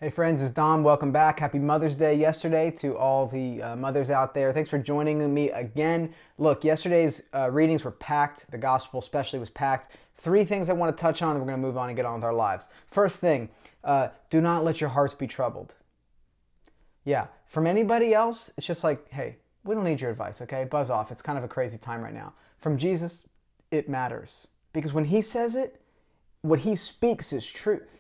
Hey friends, it's Dom. Welcome back. Happy Mother's Day yesterday to all the mothers out there. Thanks for joining me again. Look, yesterday's readings were packed. The gospel especially was packed. Three things I want to touch on, and we're going to move on and get on with our lives. First thing, do not let your hearts be troubled. Yeah, from anybody else, it's just like, hey, we don't need your advice, okay? Buzz off. It's kind of a crazy time right now. From Jesus, it matters. Because when he says it, what he speaks is truth.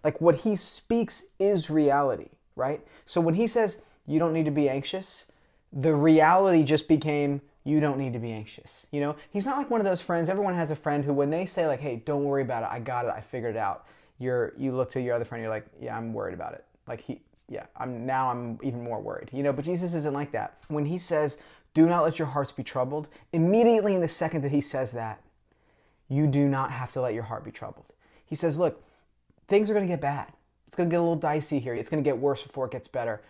Like what he speaks is reality, right? So when he says, you don't need to be anxious, the reality just became, you don't need to be anxious. You know, he's not like one of those friends. Everyone has a friend who, when they say like, hey, don't worry about it, I got it, I figured it out. You look to your other friend, you're like, yeah, I'm worried about it. Like I'm even more worried. You know, but Jesus isn't like that. When he says, do not let your hearts be troubled, immediately in the second that he says that, you do not have to let your heart be troubled. He says, look, things are going to get bad. It's going to get a little dicey here. It's going to get worse before it gets better.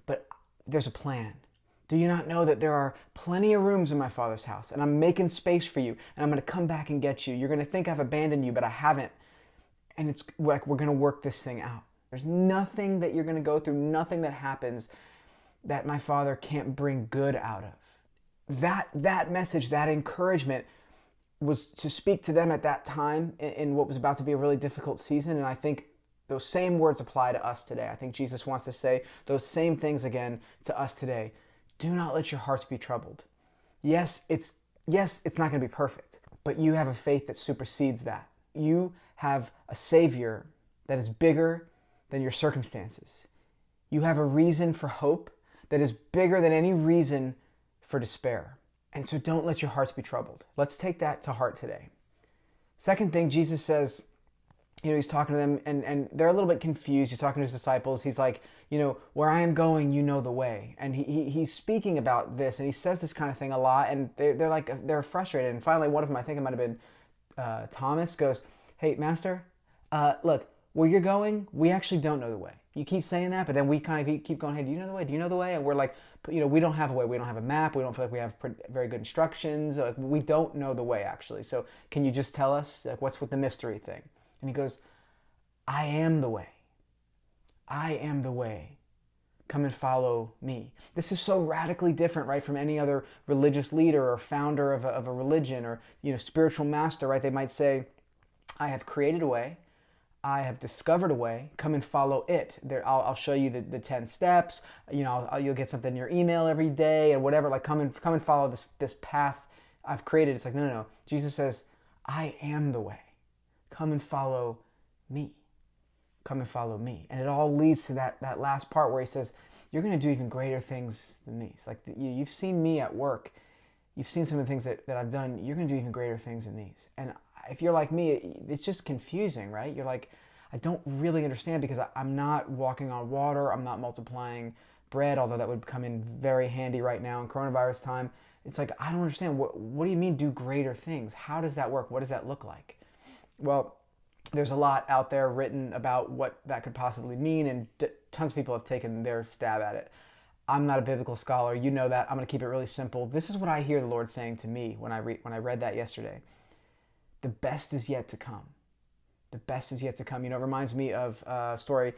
But there's a plan. Do you not know that there are plenty of rooms in my Father's house, and I'm making space for you, and I'm going to come back and get you. You're going to think I've abandoned you, but I haven't. And it's like we're going to work this thing out. There's nothing that you're going to go through, nothing that happens that my Father can't bring good out of. That message, that encouragement was to speak to them at that time in what was about to be a really difficult season. And I think those same words apply to us today. I think Jesus wants to say those same things again to us today. Do not let your hearts be troubled. Yes, it's not going to be perfect, but you have a faith that supersedes that. You have a Savior that is bigger than your circumstances. You have a reason for hope that is bigger than any reason for despair. And so don't let your hearts be troubled. Let's take that to heart today. Second thing, Jesus says, he's talking to them and they're a little bit confused. He's talking to his disciples. He's like, where I am going, you know the way. And he's speaking about this, and he says this kind of thing a lot, and they're frustrated. And finally, one of them, I think it might have been Thomas, goes, hey, Master, look, where you're going, we actually don't know the way. You keep saying that, but then we kind of keep going, hey, do you know the way? Do you know the way? And we're like, we don't have a way. We don't have a map. We don't feel like we have very good instructions. We don't know the way, actually. So can you just tell us, what's with the mystery thing? And he goes, I am the way. I am the way. Come and follow me. This is so radically different, right, from any other religious leader or founder of a religion or, spiritual master, right? They might say, I have created a way. I have discovered a way. Come and follow it. I'll show you the 10 steps. You'll get something in your email every day and whatever. Like come and follow this path I've created. It's like no. Jesus says, I am the way. Come and follow me. Come and follow me. And it all leads to that last part where he says, you're going to do even greater things than these. Like you've seen me at work. You've seen some of the things that I've done. You're going to do even greater things than these. And if you're like me, it's just confusing, right? You're like, I don't really understand because I'm not walking on water. I'm not multiplying bread, although that would come in very handy right now in coronavirus time. It's like, I don't understand. What do you mean do greater things? How does that work? What does that look like? Well, there's a lot out there written about what that could possibly mean, and tons of people have taken their stab at it. I'm not a biblical scholar. You know that. I'm going to keep it really simple. This is what I hear the Lord saying to me when I read that yesterday. The best is yet to come. The best is yet to come. It reminds me of a story.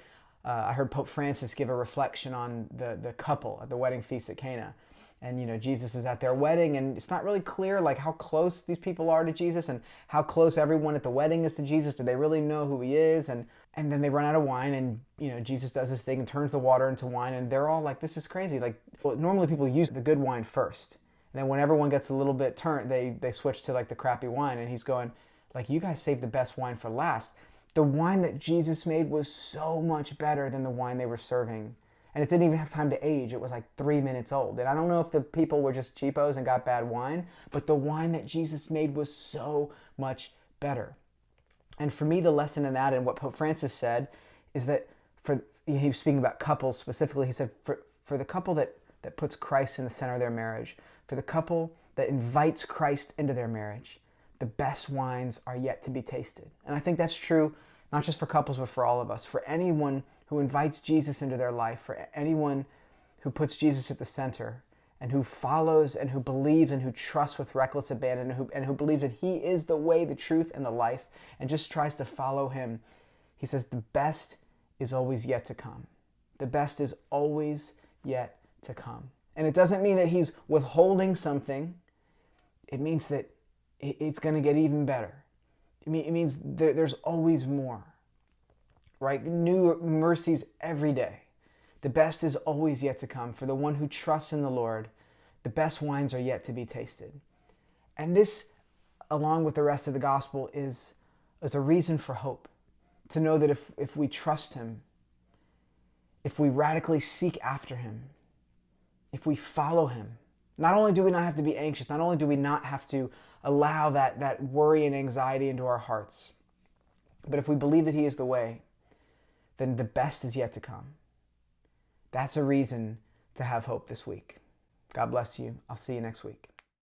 I heard Pope Francis give a reflection on the couple at the wedding feast at Cana. And, Jesus is at their wedding, and it's not really clear, like, how close these people are to Jesus and how close everyone at the wedding is to Jesus. Do they really know who he is? And then they run out of wine, and, Jesus does this thing and turns the water into wine, and they're all like, this is crazy. Like, well, normally people use the good wine first. And then when everyone gets a little bit turned, they switch to, like, the crappy wine. And he's going, like, you guys saved the best wine for last. The wine that Jesus made was so much better than the wine they were serving. And it didn't even have time to age. It was like 3 minutes old. And I don't know if the people were just cheapos and got bad wine, but the wine that Jesus made was so much better. And for me, the lesson in that and what Pope Francis said is that he was speaking about couples specifically. He said, for the couple that puts Christ in the center of their marriage, for the couple that invites Christ into their marriage, the best wines are yet to be tasted. And I think that's true, not just for couples, but for all of us. For anyone who invites Jesus into their life, for anyone who puts Jesus at the center and who follows and who believes and who trusts with reckless abandon and who believes that he is the way, the truth, and the life and just tries to follow him, he says the best is always yet to come. The best is always yet to come. And it doesn't mean that he's withholding something. It means that it's going to get even better. It means there's always more, right? New mercies every day. The best is always yet to come. For the one who trusts in the Lord, the best wines are yet to be tasted. And this, along with the rest of the gospel, is a reason for hope. To know that if we trust him, if we radically seek after him, if we follow him, not only do we not have to be anxious, not only do we not have to allow that worry and anxiety into our hearts, but if we believe that he is the way, then the best is yet to come. That's a reason to have hope this week. God bless you. I'll see you next week.